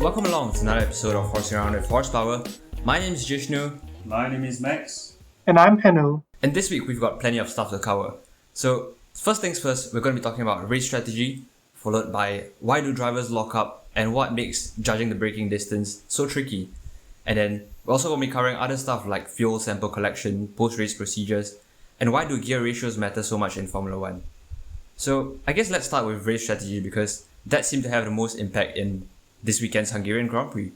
Welcome along to another episode of Horsing Around with Horsepower. My name is Jishnu. My name is Max. And I'm Henu. And this week we've got plenty of stuff to cover. So, first things first, we're going to be talking about race strategy, followed by why do drivers lock up and what makes judging the braking distance so tricky. And then we're also going to be covering other stuff like fuel sample collection, post-race procedures, and why do gear ratios matter so much in Formula 1. So, I guess let's start with race strategy because that seemed to have the most impact in this weekend's Hungarian Grand Prix.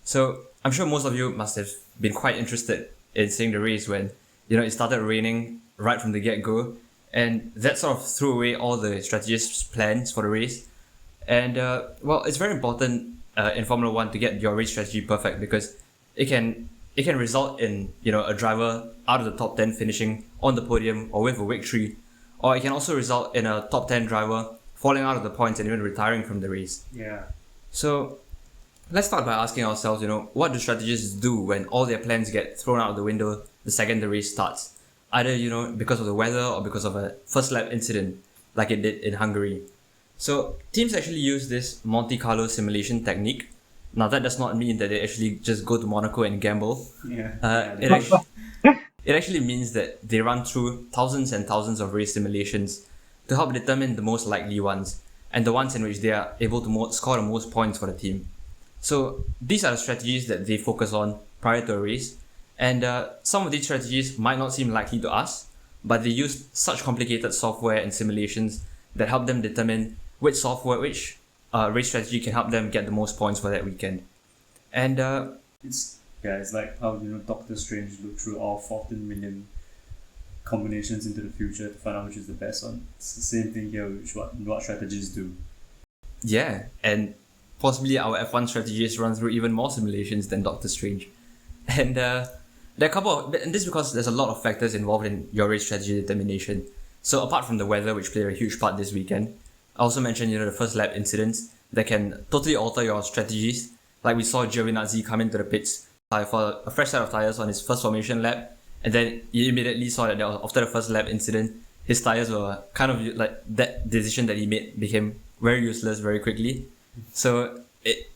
So, I'm sure most of you must have been quite interested in seeing the race when, it started raining right from the get-go, and that sort of threw away all the strategists' plans for the race. And, it's very important in Formula 1 to get your race strategy perfect because it can result in, a driver out of the top 10 finishing on the podium or with a victory, or it can also result in a top 10 driver falling out of the points and even retiring from the race. Yeah. So, let's start by asking ourselves, what do strategists do when all their plans get thrown out of the window the second the race starts? Either, because of the weather or because of a first lap incident, like it did in Hungary. So, teams actually use this Monte Carlo simulation technique. Now, that does not mean that they actually just go to Monaco and gamble. It actually means that they run through thousands and thousands of race simulations to help determine the most likely ones and the ones in which they are able to score the most points for the team. So these are the strategies that they focus on prior to a race, and some of these strategies might not seem likely to us, but they use such complicated software and simulations that help them determine which race strategy can help them get the most points for that weekend. And It's like how Doctor Strange looked through all 14 million combinations into the future to find out which is the best one. It's the same thing here, which what strategists do. yeah, and possibly our F1 strategists run through even more simulations than Doctor Strange. And there are a couple and this is because there's a lot of factors involved in your race strategy determination. So apart from the weather, which played a huge part this weekend, I also mentioned, the first lap incidents that can totally alter your strategies. Like we saw Giovinazzi come into the pits for a fresh set of tires on his first formation lap, and then you immediately saw that after the first lap incident, his tires were kind of like that decision that he made became very useless very quickly. So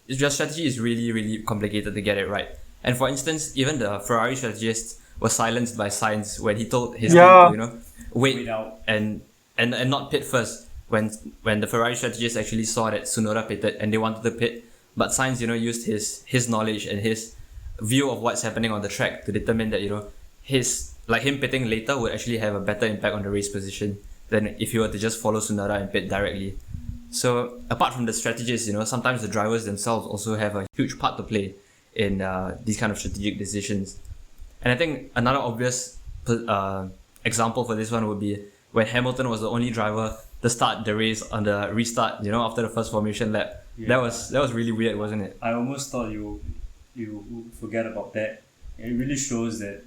your strategy is really, really complicated to get it right. And for instance, even the Ferrari strategist was silenced by Sainz when he told his team to, wait out and not pit first. When the Ferrari strategist actually saw that Tsunoda pitted and they wanted to pit, but Sainz, used his knowledge and his view of what's happening on the track to determine that, him pitting later would actually have a better impact on the race position than if you were to just follow Tsunoda and pit directly. So apart from the strategists, sometimes the drivers themselves also have a huge part to play in these kind of strategic decisions. And I think another obvious example for this one would be when Hamilton was the only driver to start the race on the restart, after the first formation lap. Yeah. That was really weird, wasn't it? I almost thought you forget about that. It really shows that,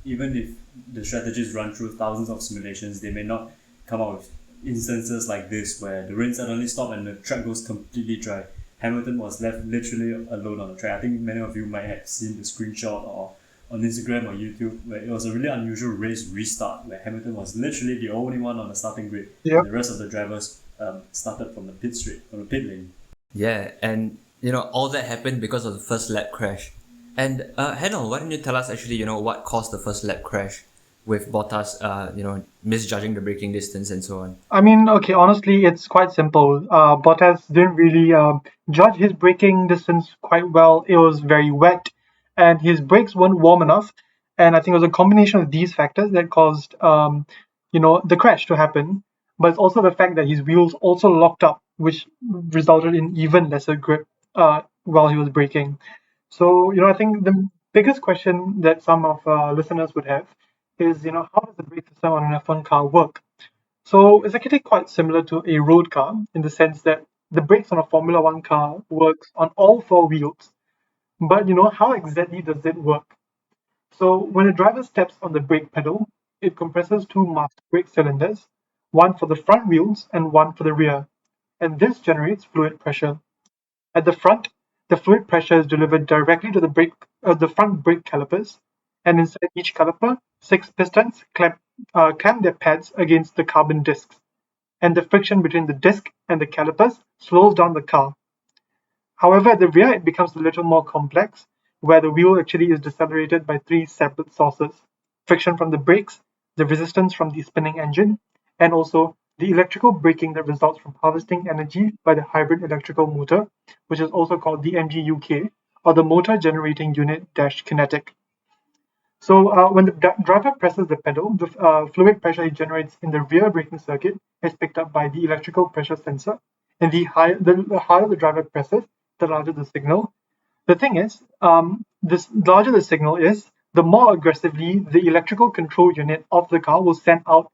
even if the strategists run through thousands of simulations, they may not come out with instances like this where the rain suddenly stopped and the track goes completely dry. Hamilton was left literally alone on the track. I think many of you might have seen the screenshot or on Instagram or YouTube where it was a really unusual race restart where Hamilton was literally the only one on the starting grid. Yep. And the rest of the drivers started from the pit lane. Yeah, and all that happened because of the first lap crash. And Hanel, why don't you tell us actually, what caused the first lap crash with Bottas, misjudging the braking distance and so on? I mean, okay, honestly, it's quite simple. Bottas didn't really judge his braking distance quite well. It was very wet, and his brakes weren't warm enough. And I think it was a combination of these factors that caused, the crash to happen. But it's also the fact that his wheels also locked up, which resulted in even lesser grip while he was braking. So, I think the biggest question that some of listeners would have is, how does the brake system on an F1 car work? So it's actually quite similar to a road car in the sense that the brakes on a Formula 1 car works on all four wheels. But, how exactly does it work? So when a driver steps on the brake pedal, it compresses two master brake cylinders, one for the front wheels and one for the rear. And this generates fluid pressure. At the front, the fluid pressure is delivered directly to the front brake calipers, and inside each caliper, 6 pistons clamp their pads against the carbon discs, and the friction between the disc and the calipers slows down the car. However, at the rear, it becomes a little more complex, where the wheel actually is decelerated by three separate sources: friction from the brakes, the resistance from the spinning engine, and also the electrical braking that results from harvesting energy by the hybrid electrical motor, which is also called the MGUK, or the motor generating unit dash kinetic. So when the driver presses the pedal, the fluid pressure it generates in the rear braking circuit is picked up by the electrical pressure sensor, and the harder the driver presses, the larger the signal. The thing is, this larger the signal is, the more aggressively the electrical control unit of the car will send out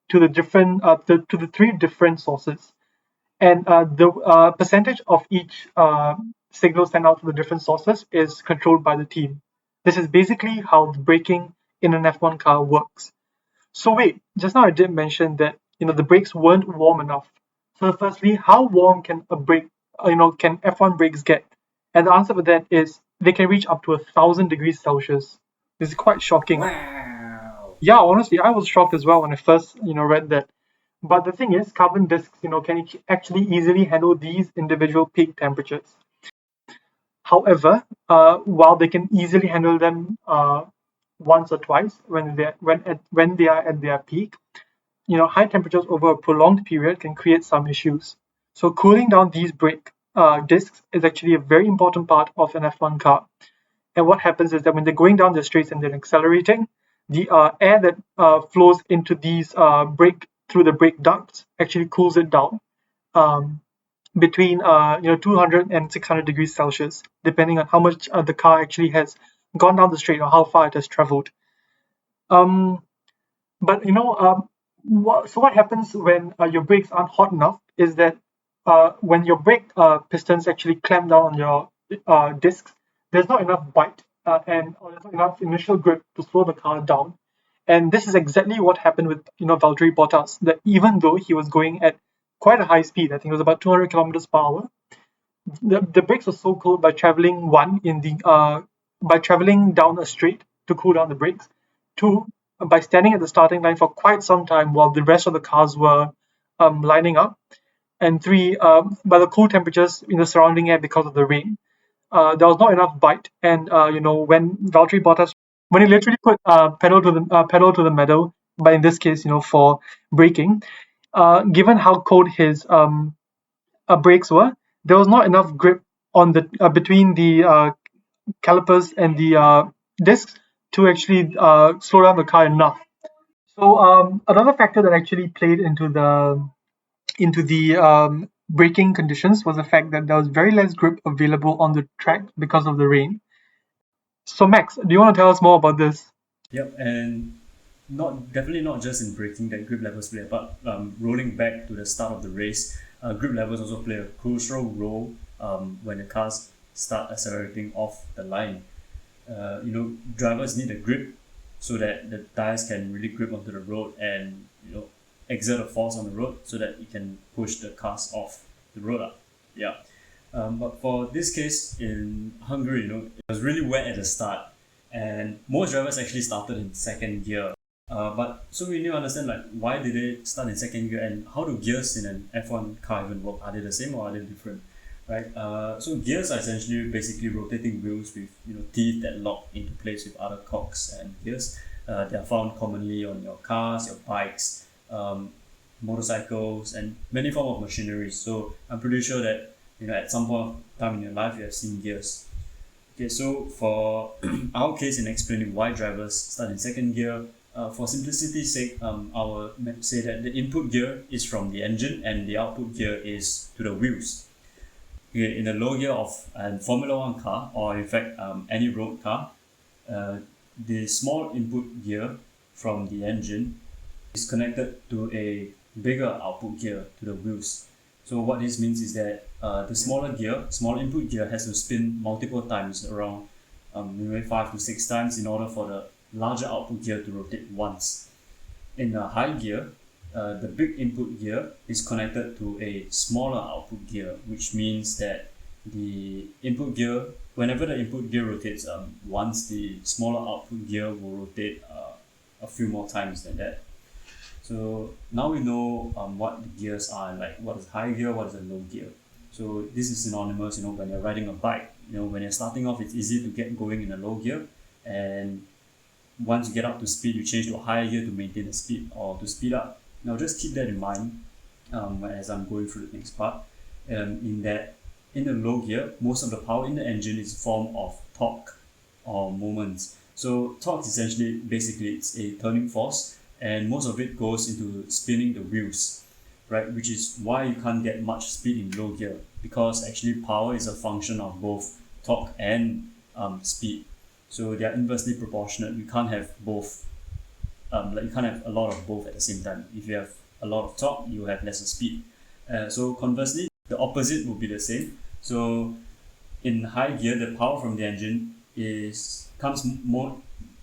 to the different to the three different sources, and the percentage of each signal sent out to the different sources is controlled by the team. This is basically how the braking in an F1 car works. So wait, just now I did mention that the brakes weren't warm enough. So firstly, how warm can a brake, can F1 brakes get? And the answer for that is they can reach up to 1,000 degrees Celsius. This is quite shocking. Wow. Yeah, honestly, I was shocked as well when I first read that. But the thing is, carbon discs can actually easily handle these individual peak temperatures. However, while they can easily handle them once or twice when they are at their peak, high temperatures over a prolonged period can create some issues. So cooling down these brake discs is actually a very important part of an F1 car. And what happens is that when they're going down the straights and they're accelerating, the air that flows into these brake through the brake ducts actually cools it down um, between 200 and 600 degrees Celsius, depending on how much the car actually has gone down the straight or how far it has traveled. Um, but so what happens when your brakes aren't hot enough is that when your brake pistons actually clamp down on your discs, there's not enough bite or there's not enough initial grip to slow the car down. And this is exactly what happened with Valtteri Bottas. That even though he was going at quite a high speed, I think it was about 200 kilometers per hour, the brakes were so cold by traveling down a straight to cool down the brakes. Two, by standing at the starting line for quite some time while the rest of the cars were lining up. And three, by the cool temperatures in the surrounding air because of the rain. There was not enough bite, and when Valtteri Bottas, when he literally put pedal to the metal, but in this case, for braking, given how cold his brakes were, there was not enough grip on the between the calipers and the discs to actually slow down the car enough. So another factor that actually played into the braking conditions was the fact that there was very less grip available on the track because of the rain. So Max, do you want to tell us more about this? Yep, and definitely not just in braking that grip levels play, but rolling back to the start of the race, grip levels also play a crucial role when the cars start accelerating off the line. Drivers need a grip so that the tires can really grip onto the road and exert a force on the road so that it can push the cars off the road up. Yeah. But for this case in Hungary, it was really wet at the start, and most drivers actually started in second gear. But so we need to understand why did they start in second gear, and how do gears in an F1 car even work? Are they the same or are they different? Right? So gears are essentially basically rotating wheels with teeth that lock into place with other cogs and gears. They are found commonly on your cars, your bikes, motorcycles, and many forms of machinery. So I'm pretty sure that at some point of time in your life you have seen gears. Okay, so for our case in explaining why drivers start in second gear, for simplicity's sake, I will say that the input gear is from the engine and the output gear is to the wheels. Okay, in a low gear of a Formula One car, or in fact any road car, the small input gear from the engine is connected to a bigger output gear to the wheels. So what this means is that the small input gear has to spin multiple times, around maybe 5 to 6 times, in order for the larger output gear to rotate once. In a high gear, the big input gear is connected to a smaller output gear, which means that whenever the input gear rotates once, the smaller output gear will rotate a few more times than that. So now we know what the gears are, like what is high gear, what is a low gear. So this is synonymous, when you're riding a bike. When you're starting off, it's easy to get going in a low gear, and once you get up to speed, you change to a higher gear to maintain the speed or to speed up. Now, just keep that in mind as I'm going through the next part. In the low gear, most of the power in the engine is form of torque or moments. So torque is essentially, basically, it's a turning force, and most of it goes into spinning the wheels, right? Which is why you can't get much speed in low gear, because actually power is a function of both torque and speed. So they are inversely proportionate. You can't have both. You can't have a lot of both at the same time. If you have a lot of torque, you have lesser speed. So conversely, the opposite will be the same. So in high gear, the power from the engine comes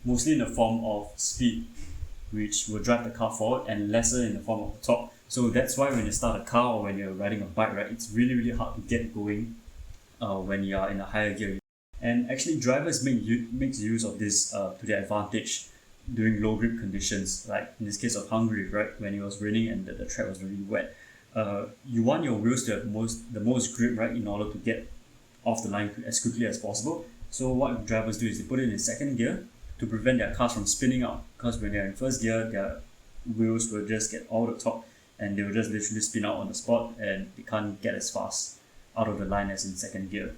mostly in the form of speed, which will drive the car forward, and lesser in the form of torque. So that's why when you start a car or when you're riding a bike, right, it's really, really hard to get going when you are in a higher gear. And actually, drivers makes use of this to their advantage during low grip conditions, like in this case of Hungary, right, when it was raining and the track was really wet. You want your wheels to have the most grip, right, in order to get off the line as quickly as possible. So what drivers do is they put it in second gear to prevent their cars from spinning out, because when they're in first gear, their wheels will just get all the torque and they will just literally spin out on the spot, and they can't get as fast out of the line as in second gear.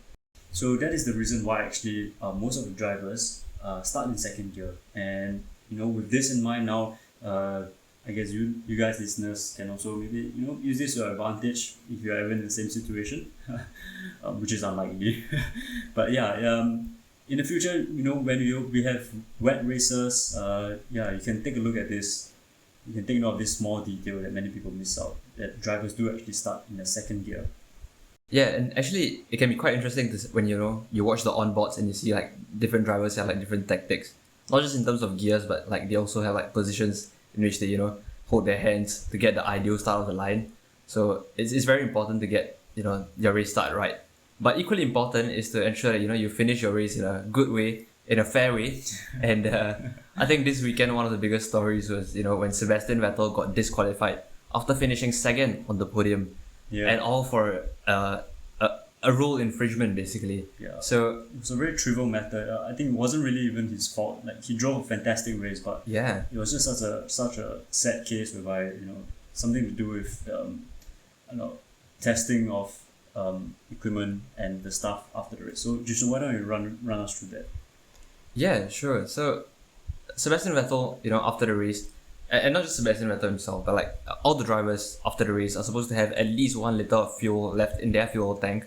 So that is the reason why actually most of the drivers start in second gear. And with this in mind now, I guess you guys listeners can also maybe use this to your advantage if you're ever in the same situation, which is unlikely. But yeah, in the future, when we have wet races, you can take a look at this. You can take note of this small detail that many people miss out, that drivers do actually start in the second gear. Yeah, and actually it can be quite interesting when you watch the onboards and you see like different drivers have like different tactics, not just in terms of gears, but like they also have like positions in which they hold their hands to get the ideal start of the line. So it's very important to get your race start right. But equally important is to ensure that you finish your race in a good way, in a fair way. And I think this weekend one of the biggest stories was when Sebastian Vettel got disqualified after finishing second on the podium. Yeah. And all for a rule infringement, basically. Yeah. So it was a very trivial matter. I think it wasn't really even his fault. Like, he drove a fantastic race, but yeah, it was just such a sad case whereby something to do with testing of equipment and the stuff after the race. So Jason, why don't you run us through that? Yeah, sure. So Sebastian Vettel, after the race, and not just Sebastian Vettel himself, but like all the drivers after the race are supposed to have at least 1 liter of fuel left in their fuel tank,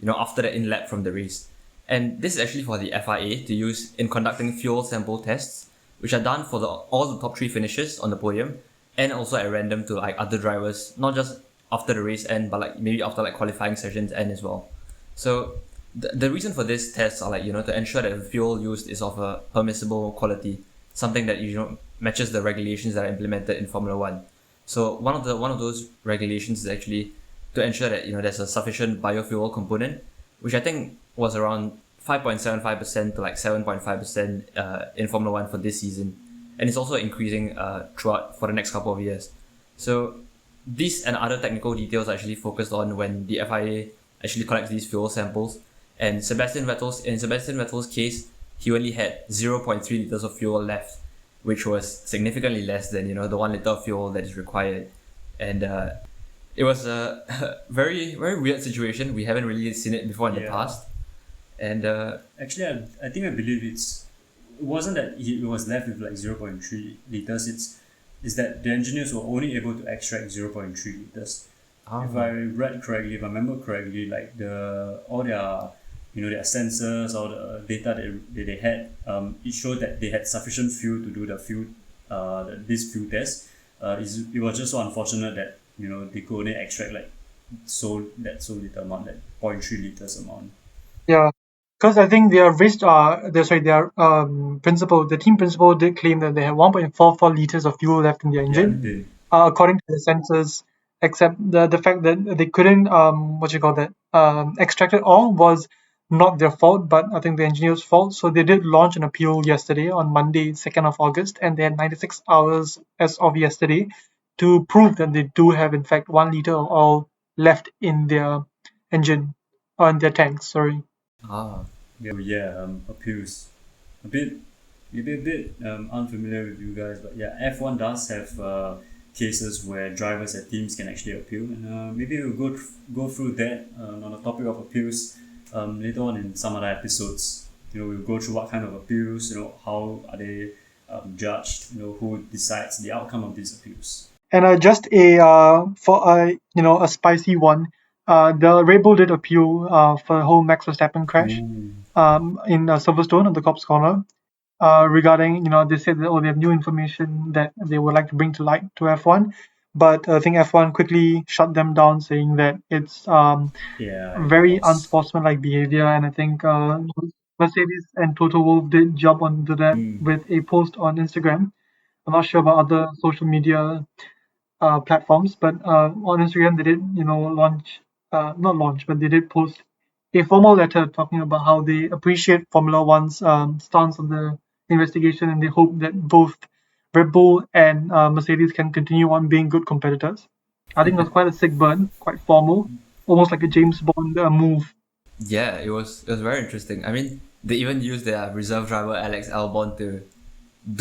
after the in-lap from the race. And this is actually for the FIA to use in conducting fuel sample tests, which are done for all the top 3 finishes on the podium, and also at random to like other drivers, not just after the race end, but like maybe after like qualifying sessions end as well. So the reason for this tests are like to ensure that the fuel used is of a permissible quality, something that matches the regulations that are implemented in Formula One. So one of those regulations is actually to ensure that there's a sufficient biofuel component, which I think was around 5.75% to like 7.5% in Formula One for this season, and it's also increasing throughout for the next couple of years. So these and other technical details are actually focused on when the FIA actually collects these fuel samples. And in Sebastian Vettel's case, he only had 0.3 liters of fuel left, which was significantly less than the 1 liter of fuel that is required. And it was a very, very weird situation. We haven't really seen it before in the past. And actually, I believe it wasn't that it was left with like 0.3 liters. It's that the engineers were only able to extract 0.3 liters. If I read correctly, if I remember correctly, like all their their sensors, all the data that they had, it showed that they had sufficient fuel to do this fuel test. It was just so unfortunate that they could only extract like so little amount, like 0.3 liters amount. Yeah, because I think their the team principal did claim that they had 1.44 liters of fuel left in the engine, according to the sensors. Except the fact that they couldn't extract it all was not their fault, but I think the engineer's fault. So they did launch an appeal yesterday on Monday, 2nd of August, and they had 96 hours as of yesterday to prove that they do have in fact 1 liter of oil left in their engine on their tanks. Sorry. Ah, Appeals. A bit, unfamiliar with you guys, but yeah, F1 does have cases where drivers and teams can actually appeal, and maybe we'll go through that on the topic of appeals later on in some other episodes. We'll go through what kind of appeals, how are they judged, who decides the outcome of these appeals. And just a for a spicy one. The Red Bull did appeal for the whole Max Verstappen crash Ooh. in Silverstone on the Cops Corner. Regarding, they said that they have new information that they would like to bring to light to F1, but I think F1 quickly shut them down, saying that it's Yeah, very of course. unsportsmanlike behavior. And I think Mercedes and Toto Wolff did jump onto that Mm. with a post on Instagram. I'm not sure about other social media platforms, but on Instagram they did, not launch, but they did post a formal letter talking about how they appreciate Formula One's stance on the investigation, and they hope that both Red Bull and Mercedes can continue on being good competitors. I think it was quite a sick burn, quite formal, almost like a James Bond move. yeah, it was very interesting. I mean, they even used their reserve driver Alex Albon to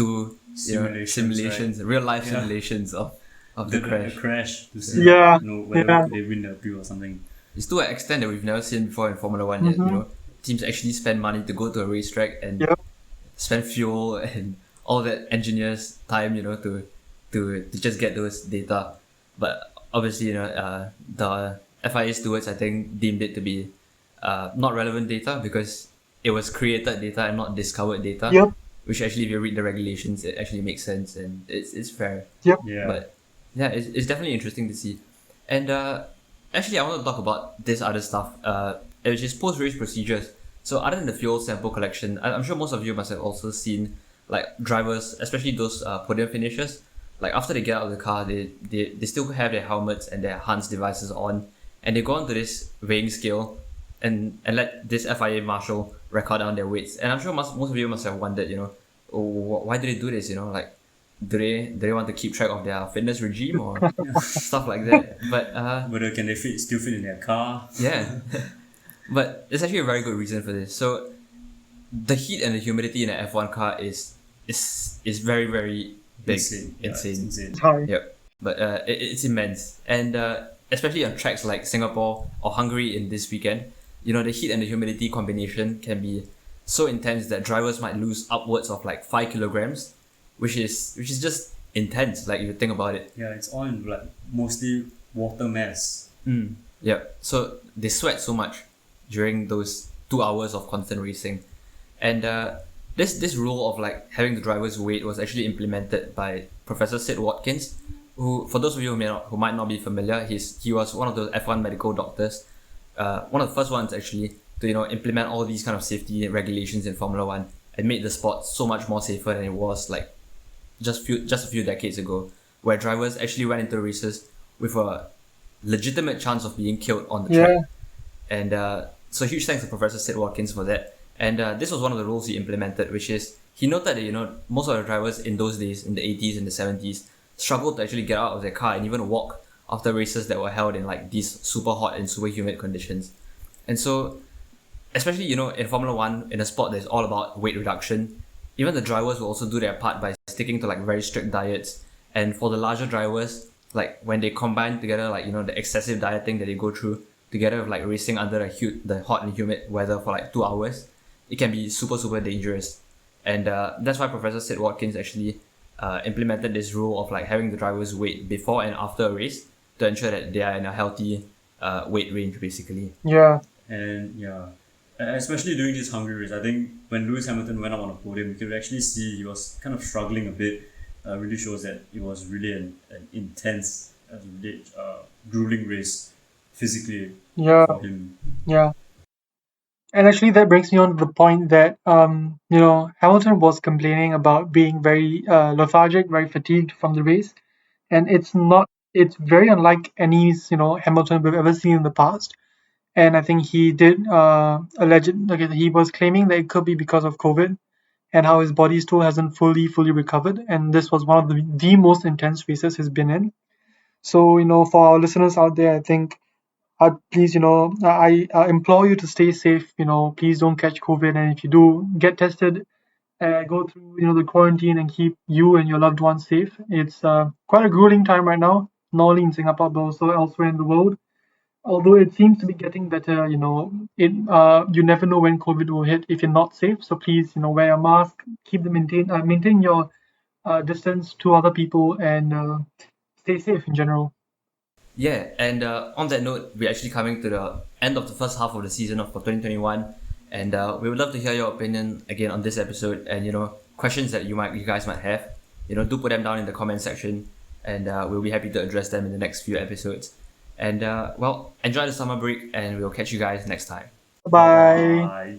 do simulations, real life Yeah. simulations of the The crash. crash to see Yeah, whether yeah. they win the appeal or something. It's to an extent that we've never seen before in Formula One. That, teams actually spend money to go to a racetrack and Yeah. spend fuel and all that engineers' time, to just get those data. But obviously, the FIA stewards, I think, deemed it to be not relevant data because it was created data and not discovered data. Yep. Which actually, if you read the regulations, it actually makes sense and it's fair. Yep. Yeah. But yeah, it's definitely interesting to see. And actually, I want to talk about this other stuff, which is post-race procedures. So other than the fuel sample collection, I'm sure most of you must have also seen like drivers, especially those podium finishers, like after they get out of the car, they still have their helmets and their Hans devices on, and they go onto this weighing scale and let this FIA marshal record down their weights. And I'm sure most of you must have wondered, why do they do this? Like, do they want to keep track of their fitness regime or stuff like that? But Whether can they still fit in their car? yeah, but there's actually a very good reason for this. So the heat and the humidity in an F1 car is very very big, Insane. Yeah, it's insane. insane. It's high. Yep, but it's immense, and especially on tracks like Singapore or Hungary in this weekend, the heat and the humidity combination can be so intense that drivers might lose upwards of like 5 kilograms, which is just intense. Like if you think about it. Yeah, it's all in like mostly water mass. Yep. So they sweat so much during those 2 hours of constant racing, and this rule of like having the driver's weight was actually implemented by Professor Sid Watkins, who, for those of you who might not be familiar, he was one of those F1 medical doctors, one of the first ones actually to implement all these kind of safety regulations in Formula One and made the sport so much more safer than it was like just a few decades ago, where drivers actually went into races with a legitimate chance of being killed on the track. Yeah. And so huge thanks to Professor Sid Watkins for that. And this was one of the rules he implemented, which is he noted that most of the drivers in those days, in the 80s and the 70s, struggled to actually get out of their car and even walk after races that were held in like these super hot and super humid conditions. And so, especially in Formula One, in a sport that's all about weight reduction, even the drivers will also do their part by sticking to like very strict diets. And for the larger drivers, like when they combine together like the excessive dieting that they go through together with like racing under the hot and humid weather for like 2 hours, it can be super super dangerous. And that's why Professor Sid Watkins actually implemented this rule of like having the drivers wait before and after a race to ensure that they are in a healthy weight range basically. Yeah. And yeah, especially during this Hungary race, I think when Lewis Hamilton went up on the podium, you could actually see he was kind of struggling a bit. Really shows that it was really an intense, really, grueling race physically Yeah. for him. Yeah. And actually, that brings me on to the point that Hamilton was complaining about being very lethargic, very fatigued from the race, and it's very unlike any Hamilton we've ever seen in the past. And I think he did he was claiming that it could be because of COVID and how his body still hasn't fully recovered, and this was one of the most intense races he's been in. So for our listeners out there, I think please, I implore you to stay safe. Please don't catch COVID, and if you do get tested, go through the quarantine and keep you and your loved ones safe. It's quite a grueling time right now, not only in Singapore but also elsewhere in the world. Although it seems to be getting better, you never know when COVID will hit if you're not safe. So please, wear a mask, maintain your distance to other people, and stay safe in general. Yeah, and on that note, we're actually coming to the end of the first half of the season for 2021, and we would love to hear your opinion again on this episode, and questions that you guys might have. Do put them down in the comment section, and we'll be happy to address them in the next few episodes. And well, enjoy the summer break, and we'll catch you guys next time. Bye. Bye.